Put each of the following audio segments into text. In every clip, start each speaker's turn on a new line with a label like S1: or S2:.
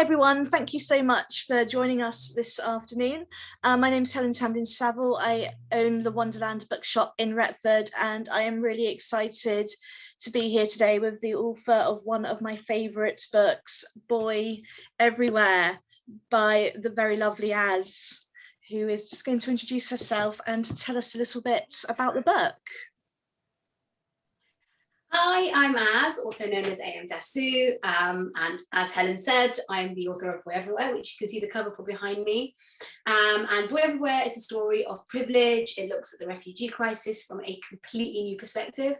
S1: everyone, thank you so much for joining us this afternoon. My name is Helen Tamblyn Saville. I own the Wonderland Bookshop in Retford, and I am really excited to be here today with the author of one of my favourite books, Boy Everywhere, by the very lovely Az, who is just going to introduce herself and tell us a little bit about the book.
S2: Hi, I'm Az, also known as AM Dassu, and as Helen said, I'm the author of Boy Everywhere, which you can see the cover for behind me. And Boy Everywhere is a story of privilege. It looks at the refugee crisis from a completely new perspective.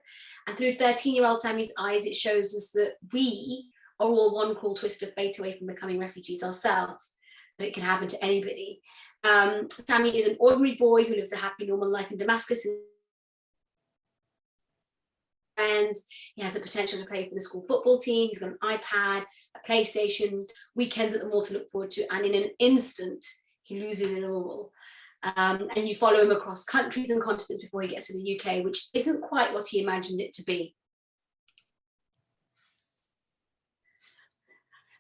S2: And through 13-year-old Sammy's eyes, it shows us that we are all one cruel twist of fate away from becoming refugees ourselves, that it can happen to anybody. Sammy is an ordinary boy who lives a happy, normal life in Damascus. Friends. He has a potential to play for the school football team. He's got an iPad, a PlayStation, weekends at the mall to look forward to, and in an instant he loses it all. And you follow him across countries and continents before he gets to the UK, which isn't quite what he imagined it to be.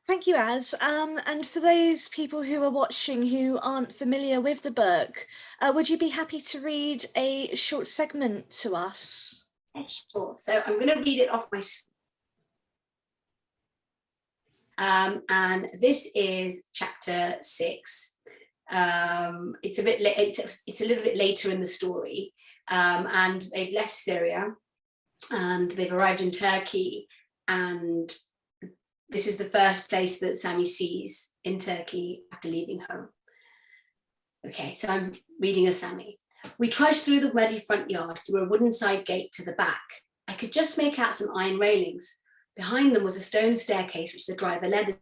S1: Thank you, Az. And for those people who are watching who aren't familiar with the book, would you be happy to read a short segment to us?
S2: Sure. So I'm going to read it off my screen. And this is chapter 6. It's a bit it's a little bit later in the story, and they've left Syria and they've arrived in Turkey, and this is the first place that Sammy sees in Turkey after leaving home. Okay, so I'm reading as Sammy. We trudged through the muddy front yard, through a wooden side gate to the back. I could just make out some iron railings. Behind them was a stone staircase which the driver led.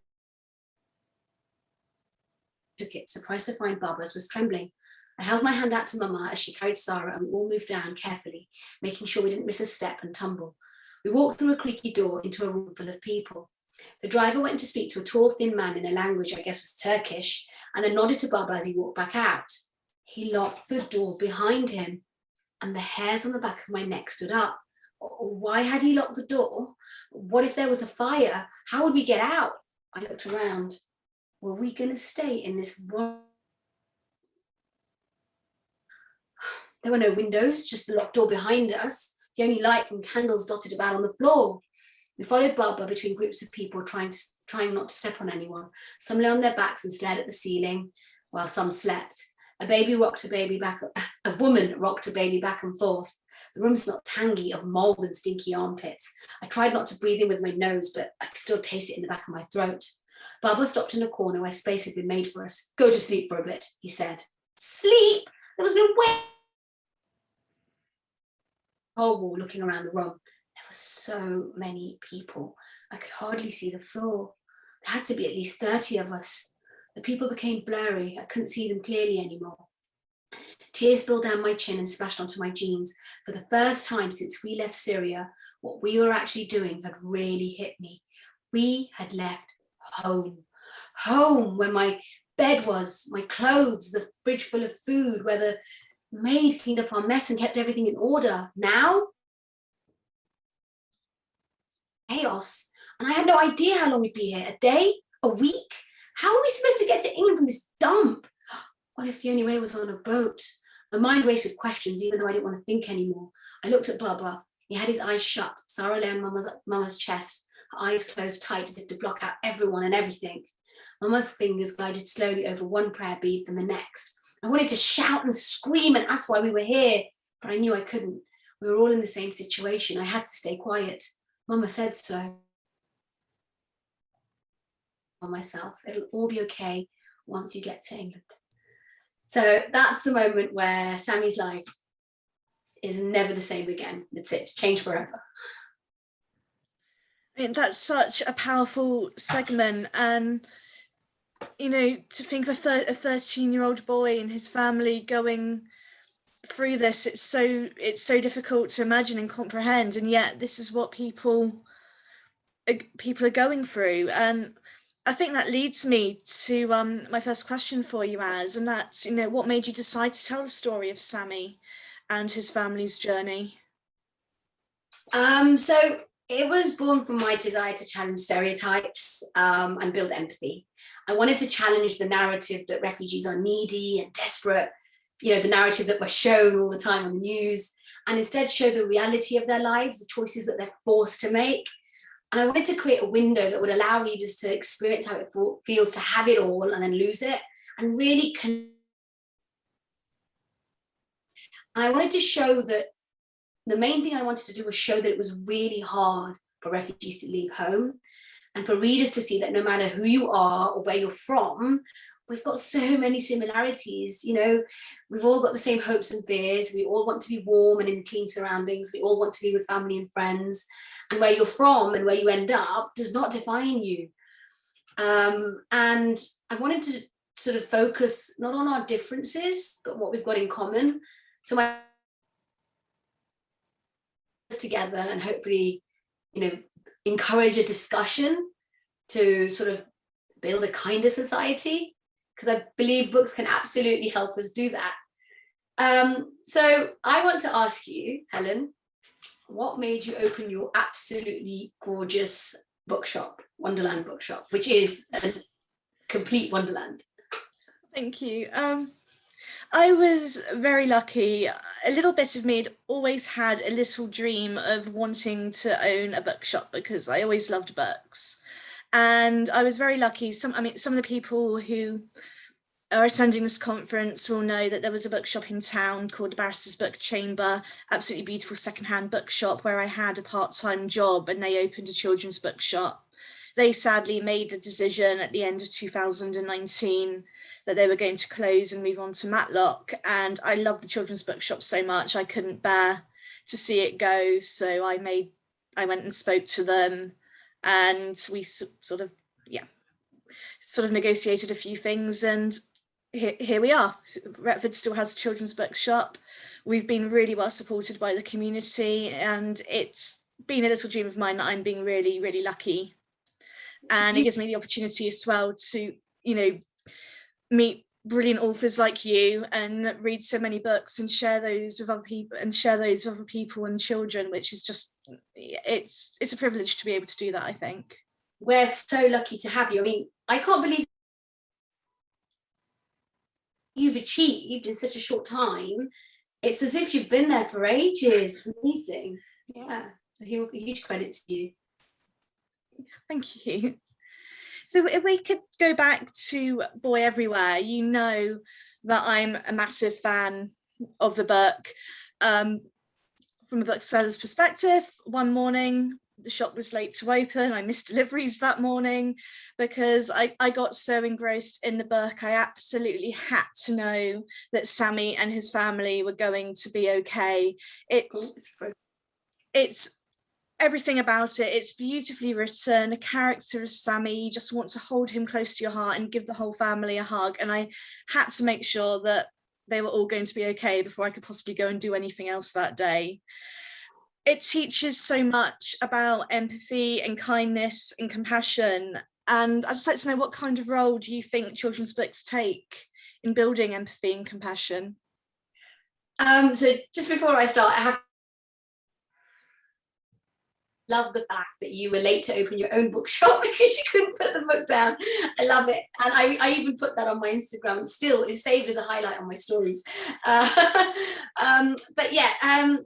S2: Took it, surprised to find Baba's was trembling. I held my hand out to Mama as she carried Sarah, and we all moved down carefully, making sure we didn't miss a step and tumble. We walked through a creaky door into a room full of people. The driver went to speak to a tall, thin man in a language I guess was Turkish, and then nodded to Baba as he walked back out. He locked the door behind him, and the hairs on the back of my neck stood up. Why had he locked the door? What if there was a fire? How would we get out? I looked around. Were we going to stay in this one? There were no windows, just the locked door behind us, the only light from candles dotted about on the floor. We followed Baba between groups of people, trying not to step on anyone. Some lay on their backs and stared at the ceiling, while some slept. A woman rocked a baby back and forth. The room smelled tangy of mold and stinky armpits. I tried not to breathe in with my nose, but I could still taste it in the back of my throat. Baba stopped in a corner where space had been made for us. Go to sleep for a bit, he said. Sleep? There was no way. Whole wall looking around the room. There were so many people. I could hardly see the floor. There had to be at least 30 of us. The people became blurry. I couldn't see them clearly anymore. Tears spilled down my chin and splashed onto my jeans. For the first time since we left Syria, what we were actually doing had really hit me. We had left home. Home, where my bed was, my clothes, the fridge full of food, where the maid cleaned up our mess and kept everything in order. Now, chaos. And I had no idea how long we'd be here. A day? A week? How are we supposed to get to England from this dump? What if the only way was on a boat? My mind raced with questions, even though I didn't want to think anymore. I looked at Baba. He had his eyes shut. Sarah lay on Mama's chest, her eyes closed tight as if to block out everyone and everything. Mama's fingers glided slowly over one prayer bead then the next. I wanted to shout and scream and ask why we were here, but I knew I couldn't. We were all in the same situation. I had to stay quiet. Mama said so. Myself, it'll all be okay once you get to England. So that's the moment where Sammy's life is never the same again. That's it, it's changed forever.
S1: I mean, that's such a powerful segment, and you know, to think of a 13-year-old boy and his family going through this, it's so difficult to imagine and comprehend, and yet this is what people are going through. And I think that leads me to my first question for you, Az, and that's, you know, what made you decide to tell the story of Sammy and his family's journey?
S2: So It was born from my desire to challenge stereotypes and build empathy. I wanted to challenge the narrative that refugees are needy and desperate, you know, the narrative that we're shown all the time on the news, and instead show the reality of their lives, the choices that they're forced to make. And I wanted to create a window that would allow readers to experience how it feels to have it all and then lose it, and really and I wanted to show that the main thing I wanted to do was show that it was really hard for refugees to leave home, and for readers to see that no matter who you are or where you're from, we've got so many similarities. You know, we've all got the same hopes and fears. We all want to be warm and in clean surroundings. We all want to be with family and friends. And where you're from and where you end up does not define you. And I wanted to sort of focus not on our differences, but what we've got in common. So my together and hopefully, you know, encourage a discussion to sort of build a kinder society, because I believe books can absolutely help us do that. So I want to ask you, Helen, what made you open your absolutely gorgeous bookshop, Wonderland Bookshop, which is a complete wonderland?
S1: Thank you. I was very lucky. A little bit of me had always had a little dream of wanting to own a bookshop because I always loved books. And I was very lucky. Some of the people who are attending this conference will know that there was a bookshop in town called the Barrister's Book Chamber, absolutely beautiful secondhand bookshop where I had a part-time job, and they opened a children's bookshop. They sadly made the decision at the end of 2019 that they were going to close and move on to Matlock. And I love the children's bookshop so much, I couldn't bear to see it go. So I went and spoke to them, and we sort of negotiated a few things, and here we are. Retford still has a children's bookshop. We've been really well supported by the community, and it's been a little dream of mine that I'm being really, really lucky. And it gives me the opportunity as well to, you know, meet brilliant authors like you and read so many books and share those with other people and children, which is just, it's a privilege to be able to do that, I think.
S2: We're so lucky to have you. I mean, I can't believe you've achieved in such a short time. It's as if you've been there for ages. It's amazing. Yeah, a huge credit to you.
S1: Thank you. So if we could go back to Boy Everywhere, you know that I'm a massive fan of the book. From a bookseller's perspective, one morning the shop was late to open. I missed deliveries that morning because I got so engrossed in the book. I absolutely had to know that Sammy and his family were going to be okay. It's everything about it. It's beautifully written. A character is Sammy. You just want to hold him close to your heart and give the whole family a hug. And I had to make sure that they were all going to be okay before I could possibly go and do anything else that day. It teaches so much about empathy and kindness and compassion. And I'd just like to know, what kind of role do you think children's books take in building empathy and compassion?
S2: So just before I start, I have love the fact that you were late to open your own bookshop because you couldn't put the book down. I love it. And I even put that on my Instagram. It still is saved as a highlight on my stories. But yeah,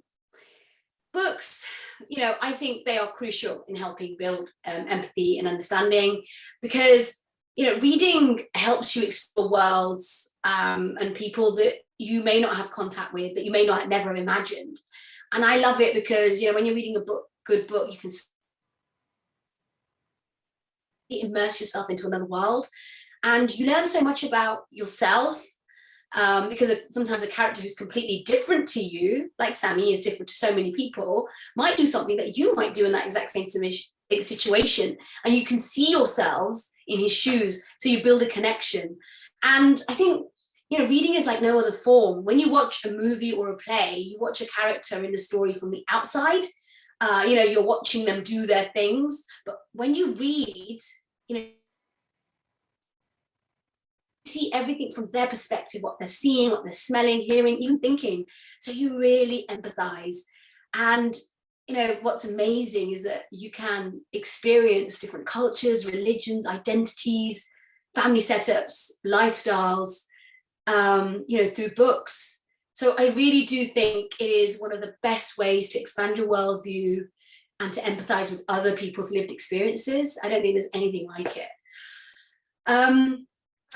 S2: books, you know, I think they are crucial in helping build empathy and understanding, because, you know, reading helps you explore worlds and people that you may not have contact with, that you may not have never imagined. And I love it because, you know, when you're reading a good book, you can immerse yourself into another world, and you learn so much about yourself, because sometimes a character who's completely different to you, like Sammy is different to so many people, might do something that you might do in that exact same situation, and you can see yourselves in his shoes, so you build a connection. And I think, you know, reading is like no other form. When you watch a movie or a play, you watch a character in the story from the outside. You know, you're watching them do their things, but when you read, you know, see everything from their perspective, what they're seeing, what they're smelling, hearing, even thinking. So you really empathize. And you know, what's amazing is that you can experience different cultures, religions, identities, family setups, lifestyles, you know, through books. So I really do think it is one of the best ways to expand your worldview and to empathize with other people's lived experiences. I don't think there's anything like it.
S1: I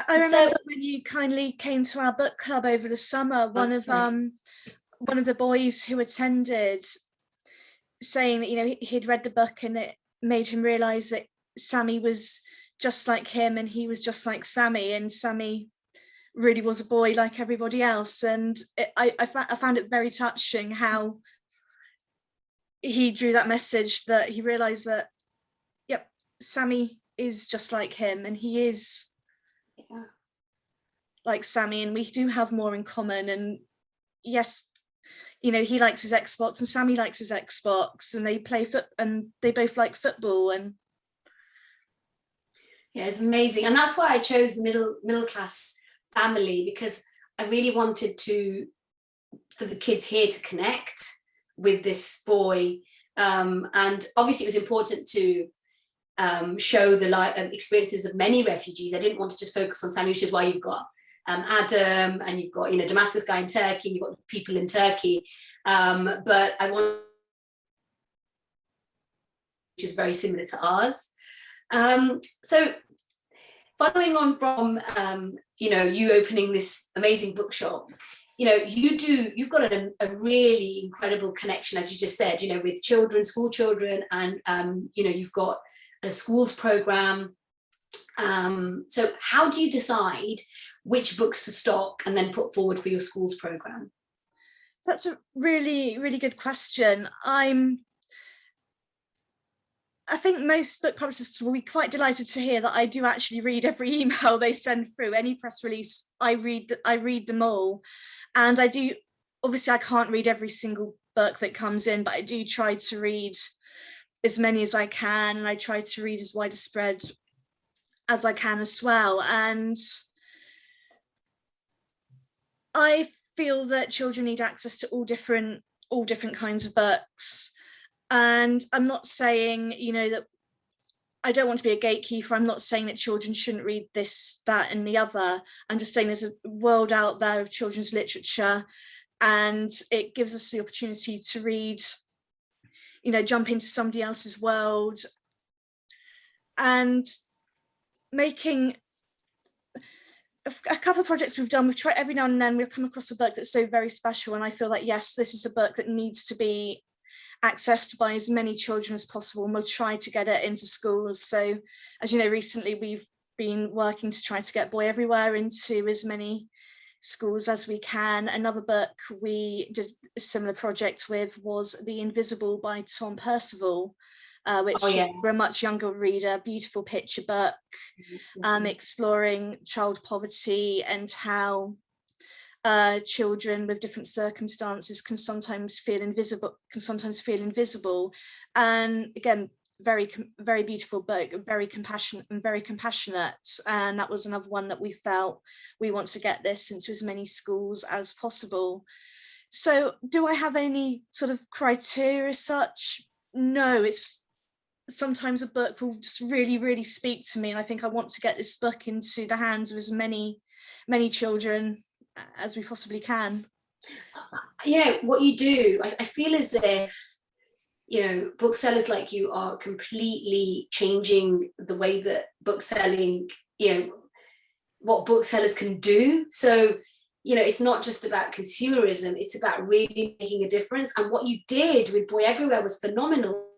S1: remember when you kindly came to our book club over the summer, one of the boys who attended saying that, you know, he'd read the book and it made him realize that Sammy was just like him and he was just like Sammy, and Sammy really was a boy like everybody else. And I found it very touching how he drew that message, that he realized that, yep, Sammy is just like him and he is like Sammy, and we do have more in common. And yes, you know, he likes his Xbox and Sammy likes his Xbox, and they play and they both like football. And
S2: yeah, it's amazing. And that's why I chose the middle class family, because I really wanted for the kids here to connect with this boy. And obviously it was important to show the experiences of many refugees. I didn't want to just focus on Sammy, which is why you've got Adam, and you've got, you know, Damascus guy in Turkey, and you've got people in Turkey. But I want, which is very similar to ours. So following on from, you know, you opening this amazing bookshop, you know, you've got a really incredible connection, as you just said, you know, with children, school children, and, you know, you've got a schools program. So how do you decide which books to stock and then put forward for your schools program?
S1: That's a really, really good question. I think most book publishers will be quite delighted to hear that I do actually read every email they send through. Any press release, I read them all. And I do, obviously I can't read every single book that comes in, but I do try to read as many as I can, and I try to read as wide a spread as I can as well. And I feel that children need access to all different kinds of books. And I'm not saying, you know, that I don't want to be a gatekeeper. I'm not saying that children shouldn't read this, that, and the other. I'm just saying there's a world out there of children's literature, and it gives us the opportunity to read, you know, jump into somebody else's world. And making a couple of projects we've done, we've tried every now and then, we'll come across a book that's so very special, and I feel like, yes, this is a book that needs to be accessed by as many children as possible, and we'll try to get it into schools. So, as you know, recently we've been working to try to get Boy Everywhere into as many schools as we can. Another book we did a similar project with was The Invisible by Tom Percival, which is for a much younger reader, beautiful picture book, exploring child poverty and how children with different circumstances can sometimes feel invisible. And again, very beautiful book, very compassionate. And that was another one that we felt we want to get this into as many schools as possible. So do I have any sort of criteria as such? No, it's sometimes a book will just really, really speak to me, and I think I want to get this book into the hands of as many children as we possibly can.
S2: You know, what you do, I feel as if, you know, booksellers like you are completely changing the way that bookselling, you know, what booksellers can do. So, you know, it's not just about consumerism, it's about really making a difference. And what you did with Boy Everywhere was phenomenal.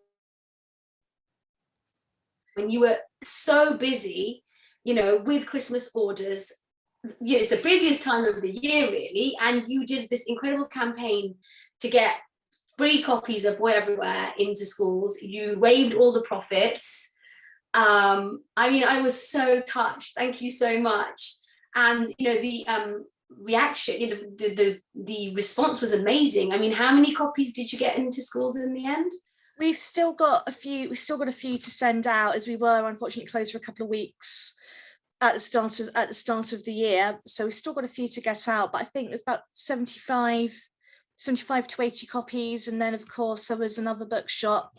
S2: When you were so busy, you know, with Christmas orders, yeah, it's the busiest time of the year, really, and you did this incredible campaign to get free copies of Boy Everywhere into schools. You waived all the profits. I mean, I was so touched. Thank you so much. And you know, the reaction, you know, the response was amazing. I mean, how many copies did you get into schools in the end?
S1: We've still got a few to send out, as we were unfortunately closed for a couple of weeks at the start of the year. So we've still got a few to get out, but I think there's about 75 75 to 80 copies, and then of course there was another bookshop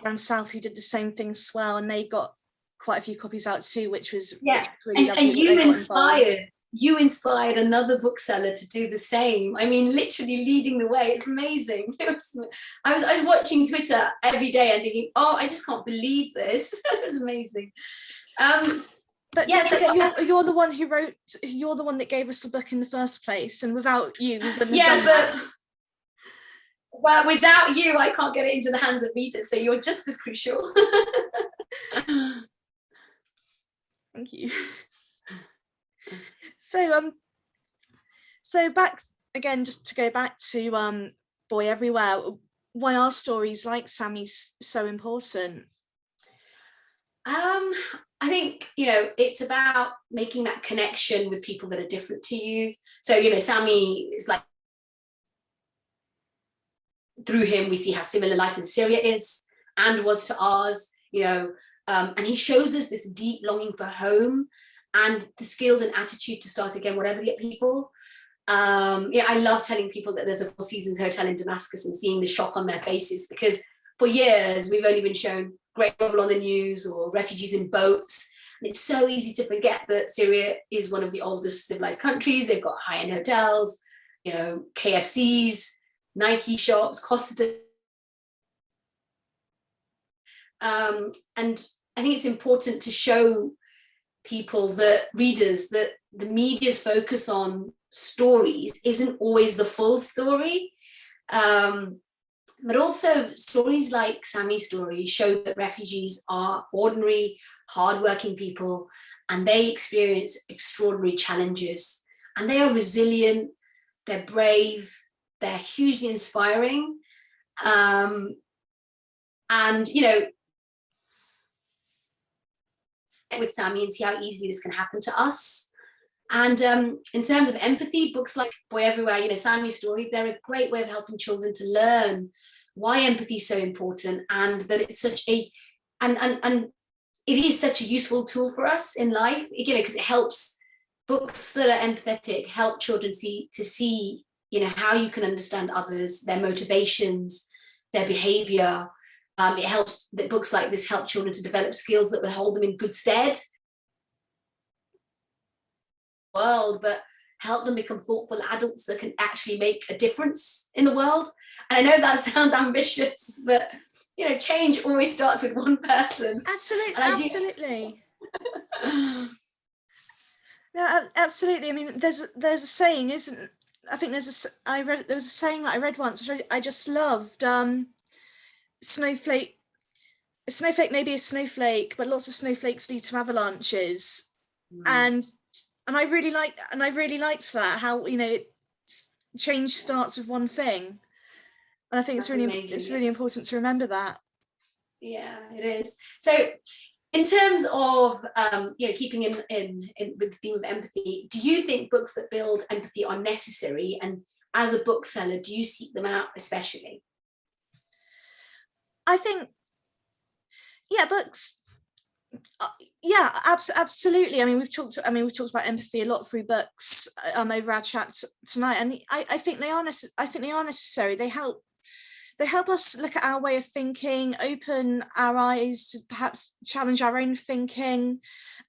S1: down south who did the same thing as well, and they got quite a few copies out too, which was really lovely.
S2: And you inspired another bookseller to do the same. I mean, literally leading the way. It's amazing. I was watching Twitter every day and thinking, oh, I just can't believe this. It was amazing.
S1: But yeah, you're the one who wrote. You're the one that gave us the book in the first place, and without you, we wouldn't have done that.
S2: Well, without you, I can't get it into the hands of readers. So you're just as crucial.
S1: Thank you. So back again, just to go back to Boy Everywhere. Why are stories like Sammy's so important?
S2: I think, it's about making that connection with people that are different to you. So, Sammy is like, through him, we see how similar life in Syria is and was to ours, and he shows us this deep longing for home and the skills and attitude to start again, whatever the upheaval. I love telling people that there's a Four Seasons hotel in Damascus and seeing the shock on their faces, because for years we've only been shown great trouble on the news or refugees in boats. And it's so easy to forget that Syria is one of the oldest civilized countries. They've got high-end hotels, KFCs, Nike shops, Costa. And I think it's important to show people, readers, that the media's focus on stories isn't always the full story. But also stories like Sammy's story show that refugees are ordinary, hardworking people, and they experience extraordinary challenges. And they are resilient, they're brave, they're hugely inspiring. With Sammy and see how easily this can happen to us. And in terms of empathy, books like Boy Everywhere, Sammy's story, they're a great way of helping children to learn why empathy is so important, and that it's such a, and it is such a useful tool for us in life, because it helps. Books that are empathetic help children see, how you can understand others, their motivations, their behavior. It helps that books like this help children to develop skills that will hold them in good stead world, but help them become thoughtful adults that can actually make a difference in the world. And I know that sounds ambitious, but change always starts with one person.
S1: Absolutely. Yeah, absolutely. I mean, there's a saying, isn't? I think there was a saying that I read once, which I just loved. Snowflake may be a snowflake, but lots of snowflakes lead to avalanches. And I really liked that, how change starts with one thing. And I think it's really important to remember that.
S2: Yeah, it is. So in terms of keeping in with the theme of empathy, do you think books that build empathy are necessary? And as a bookseller, do you seek them out especially?
S1: I think, books. Absolutely. I mean, we've talked about empathy a lot through books over our chat tonight, and I think they are necessary. They help us look at our way of thinking, open our eyes to perhaps challenge our own thinking.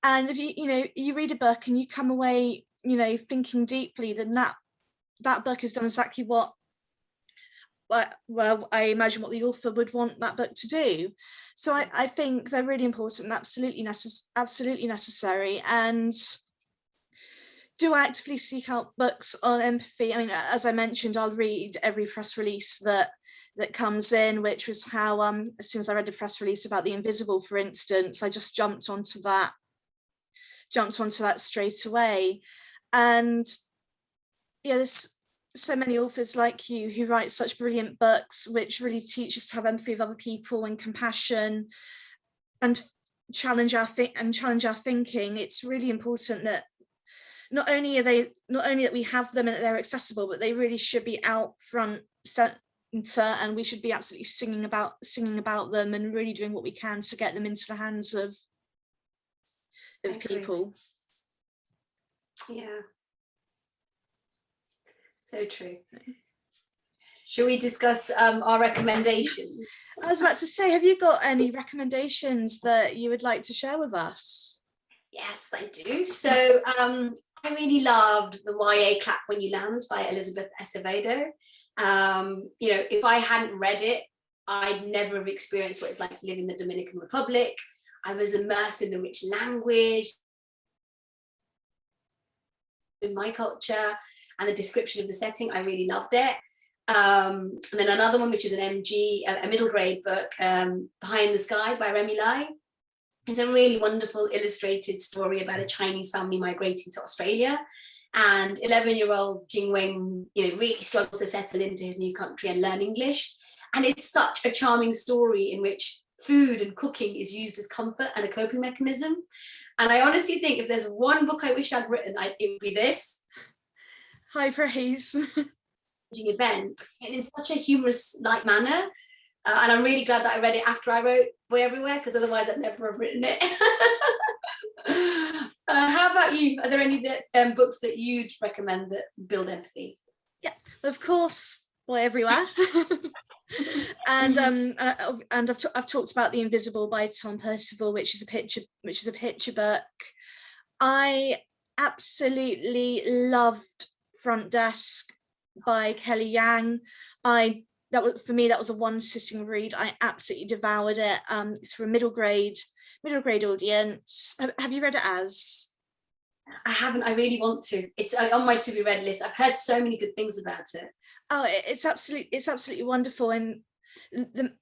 S1: And if you read a book and you come away thinking deeply, then that book has done exactly what I imagine what the author would want that book to do. So I think they're really important and absolutely necessary. And do I actively seek out books on empathy? I mean, as I mentioned, I'll read every press release that comes in, which was how as soon as I read the press release about The Invisible, for instance, I just jumped onto that straight away. And there's so many authors like you who write such brilliant books which really teach us to have empathy with other people and compassion and challenge our thinking. It's really important that not only that we have them and that they're accessible, but they really should be out front center, and we should be absolutely singing about them and really doing what we can to get them into the hands of people.
S2: Yeah. So true. Shall we discuss our recommendations?
S1: I was about to say, have you got any recommendations that you would like to share with us?
S2: Yes, I do. So I really loved the YA Clap When You Land by Elizabeth Acevedo. If I hadn't read it, I'd never have experienced what it's like to live in the Dominican Republic. I was immersed in the rich language, in my culture, and the description of the setting. I really loved it. And then another one, which is an a middle grade book, Behind the Sky by Remy Lai. It's a really wonderful illustrated story about a Chinese family migrating to Australia. And 11-year-old Jing Weng, really struggles to settle into his new country and learn English. And it's such a charming story in which food and cooking is used as comfort and a coping mechanism. And I honestly think if there's one book I wish I'd written, it would be this.
S1: High praise.
S2: Event in such a humorous, light manner. And I'm really glad that I read it after I wrote Boy Everywhere, because otherwise I'd never have written it. How about you? Are there any books that you'd recommend that build empathy?
S1: Yeah, of course, Boy Everywhere. and I've talked about The Invisible by Tom Percival, which is a picture book. I absolutely loved Front Desk by Kelly Yang. For me that was a one sitting read. I absolutely devoured it. It's for a middle grade audience. Have you read it, as?
S2: I haven't. I really want to. It's on my to be read list. I've heard so many good things about it.
S1: Oh, it's absolutely wonderful. And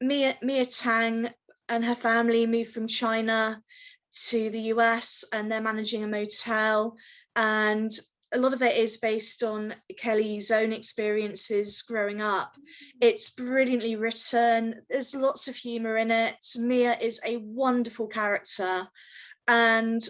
S1: Mia Tang and her family moved from China to the US, and they're managing a motel, and a lot of it is based on Kelly's own experiences growing up. It's brilliantly written. There's lots of humor in it. Mia is a wonderful character, and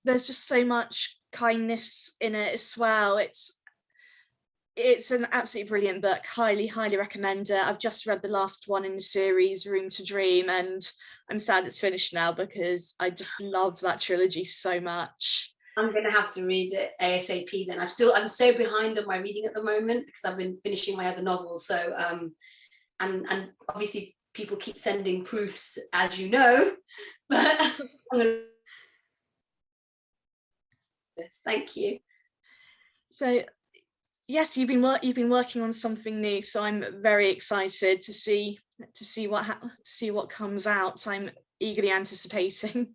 S1: there's just so much kindness in it as well. It's an absolutely brilliant book. Highly recommend it. I've just read the last one in the series, Room to Dream, and I'm sad it's finished now because I just loved that trilogy so much.
S2: I'm going to have to read it ASAP then. I'm so behind on my reading at the moment because I've been finishing my other novel. So, and obviously people keep sending proofs, as you know, but thank you.
S1: So, yes, you've been working on something new. So I'm very excited to see what comes out. I'm eagerly anticipating.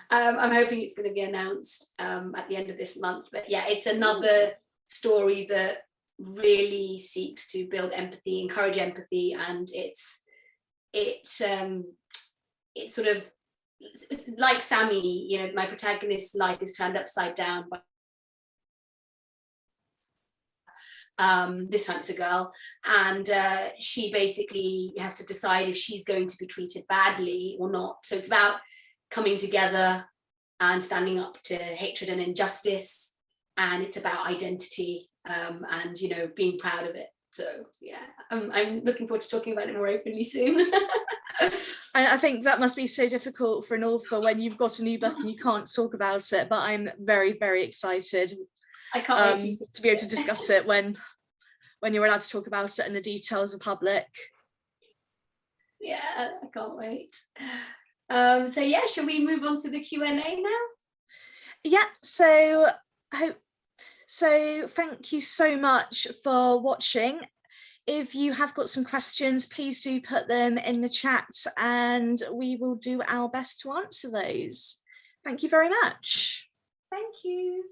S2: I'm hoping it's going to be announced at the end of this month. But yeah, it's another story that really seeks to build empathy, encourage empathy, and it's sort of like Sammy. My protagonist's life is turned upside down by this time it's a girl, and she basically has to decide if she's going to be treated badly or not. So it's about coming together and standing up to hatred and injustice, and it's about identity and being proud of it. So yeah, I'm looking forward to talking about it more openly soon.
S1: I think that must be so difficult for an author when you've got a new book and you can't talk about it, but I'm very excited.
S2: I can't wait
S1: to be able to discuss it when you're allowed to talk about it and the details are public.
S2: Yeah, I can't wait. So yeah, shall we move on to the Q&A now?
S1: Yeah, so thank you so much for watching. If you have got some questions, please do put them in the chat and we will do our best to answer those. Thank you very much.
S2: Thank you.